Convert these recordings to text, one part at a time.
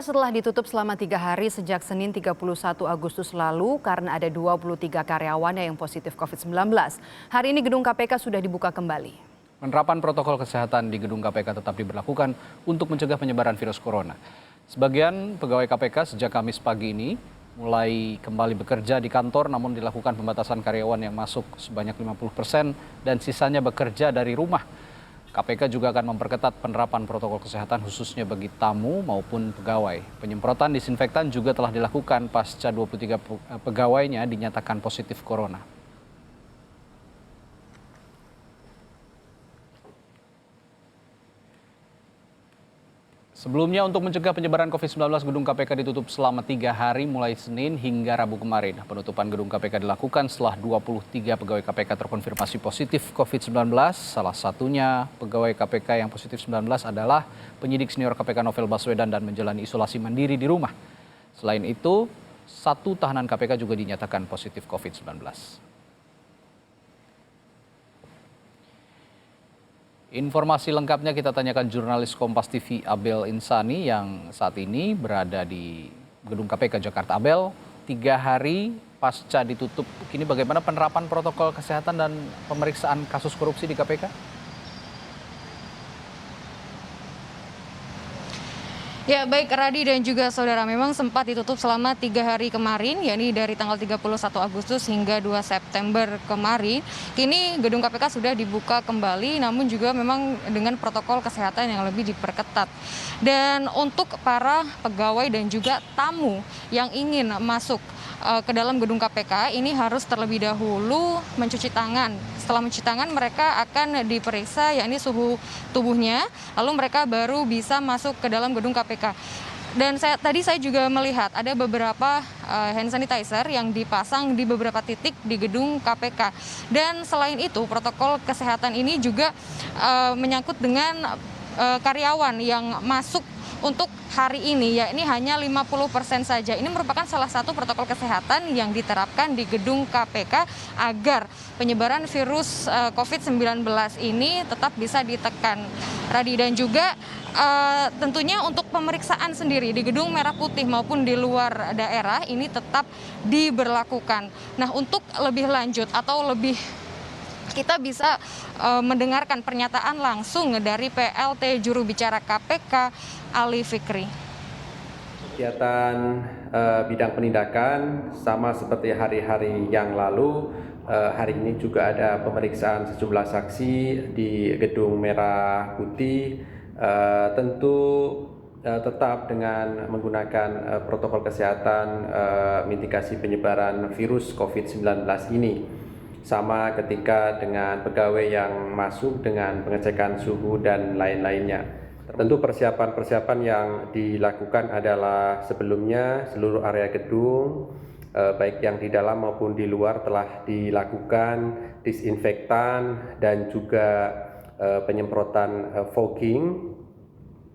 Setelah ditutup selama 3 hari sejak Senin 31 Agustus lalu karena ada 23 karyawannya yang positif COVID-19. Hari ini gedung KPK sudah dibuka kembali. Penerapan protokol kesehatan di gedung KPK tetap diberlakukan untuk mencegah penyebaran virus corona. Sebagian pegawai KPK sejak Kamis pagi ini mulai kembali bekerja di kantor, namun dilakukan pembatasan karyawan yang masuk sebanyak 50% dan sisanya bekerja dari rumah. KPK juga akan memperketat penerapan protokol kesehatan khususnya bagi tamu maupun pegawai. Penyemprotan disinfektan juga telah dilakukan pasca 23 pegawainya dinyatakan positif corona. Sebelumnya untuk mencegah penyebaran COVID-19, gedung KPK ditutup selama 3 hari mulai Senin hingga Rabu kemarin. Penutupan gedung KPK dilakukan setelah 23 pegawai KPK terkonfirmasi positif COVID-19. Salah satunya pegawai KPK yang positif 19 adalah penyidik senior KPK Novel Baswedan dan menjalani isolasi mandiri di rumah. Selain itu, 1 tahanan KPK juga dinyatakan positif COVID-19. Informasi lengkapnya kita tanyakan jurnalis Kompas TV Abel Insani yang saat ini berada di gedung KPK Jakarta. Abel, 3 hari pasca ditutup, kini bagaimana penerapan protokol kesehatan dan pemeriksaan kasus korupsi di KPK? Ya, baik Radi dan juga saudara, memang sempat ditutup selama 3 hari kemarin, yakni dari tanggal 31 Agustus hingga 2 September kemarin. Kini gedung KPK sudah dibuka kembali, namun juga memang dengan protokol kesehatan yang lebih diperketat. Dan untuk para pegawai dan juga tamu yang ingin masuk ke dalam gedung KPK ini harus terlebih dahulu mencuci tangan. Setelah mencuci tangan, mereka akan diperiksa yakni suhu tubuhnya, lalu mereka baru bisa masuk ke dalam gedung KPK. Dan tadi saya juga melihat ada beberapa hand sanitizer yang dipasang di beberapa titik di gedung KPK. Dan selain itu, protokol kesehatan ini juga menyangkut dengan karyawan yang masuk untuk hari ini, ya ini hanya 50% saja. Ini merupakan salah satu protokol kesehatan yang diterapkan di gedung KPK agar penyebaran virus COVID-19 ini tetap bisa ditekan. Radi, dan juga tentunya untuk pemeriksaan sendiri di gedung Merah Putih maupun di luar daerah ini tetap diberlakukan. Nah, untuk lebih lanjut atau lebih kita bisa mendengarkan pernyataan langsung dari PLT juru bicara KPK Ali Fikri. Kegiatan bidang penindakan sama seperti hari-hari yang lalu, hari ini juga ada pemeriksaan sejumlah saksi di gedung Merah Putih. Tentu tetap dengan menggunakan protokol kesehatan mitigasi penyebaran virus COVID-19 ini. Sama ketika dengan pegawai yang masuk dengan pengecekan suhu dan lain-lainnya. Tentu persiapan-persiapan yang dilakukan adalah sebelumnya seluruh area gedung, baik yang di dalam maupun di luar telah dilakukan disinfektan dan juga penyemprotan fogging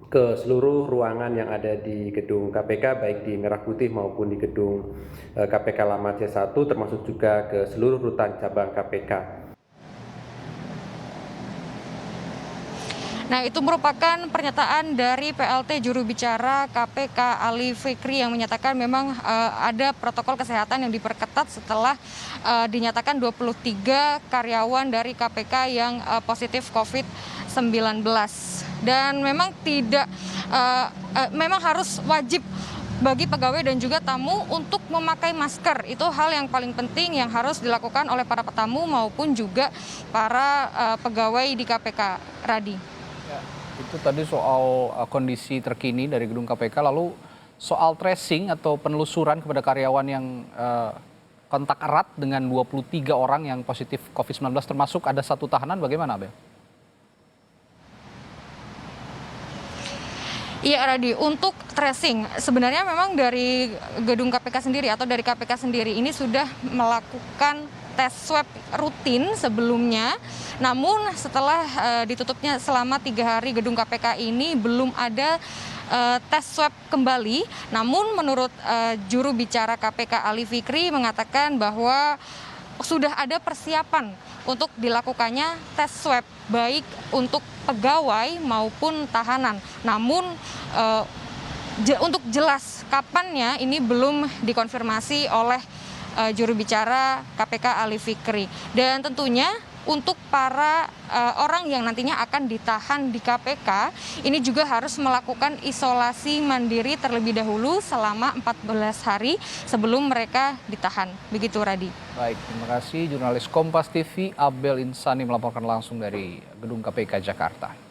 ke seluruh ruangan yang ada di gedung KPK, baik di Merah Putih maupun di gedung KPK Lama C1, termasuk juga ke seluruh rutan cabang KPK. Nah, itu merupakan pernyataan dari PLT juru bicara KPK Ali Fikri yang menyatakan memang ada protokol kesehatan yang diperketat setelah dinyatakan 23 karyawan dari KPK yang positif COVID-19. Dan memang memang harus wajib bagi pegawai dan juga tamu untuk memakai masker. Itu hal yang paling penting yang harus dilakukan oleh para tamu maupun juga para pegawai di KPK, Radi. Ya, itu tadi soal kondisi terkini dari gedung KPK, lalu soal tracing atau penelusuran kepada karyawan yang kontak erat dengan 23 orang yang positif COVID-19 termasuk ada 1 tahanan, bagaimana, Abel? Iya, Radi, untuk tracing sebenarnya memang dari gedung KPK sendiri atau dari KPK sendiri ini sudah melakukan tes swab rutin sebelumnya. Namun setelah ditutupnya selama 3 hari gedung KPK ini belum ada tes swab kembali. Namun menurut juru bicara KPK Ali Fikri mengatakan bahwa sudah ada persiapan untuk dilakukannya tes swab baik untuk pegawai maupun tahanan. Namun Untuk jelas kapannya ini belum dikonfirmasi oleh juru bicara KPK Ali Fikri. Dan tentunya untuk para orang yang nantinya akan ditahan di KPK, ini juga harus melakukan isolasi mandiri terlebih dahulu selama 14 hari sebelum mereka ditahan. Begitu, Radi. Baik, terima kasih jurnalis Kompas TV Abel Insani melaporkan langsung dari Gedung KPK Jakarta.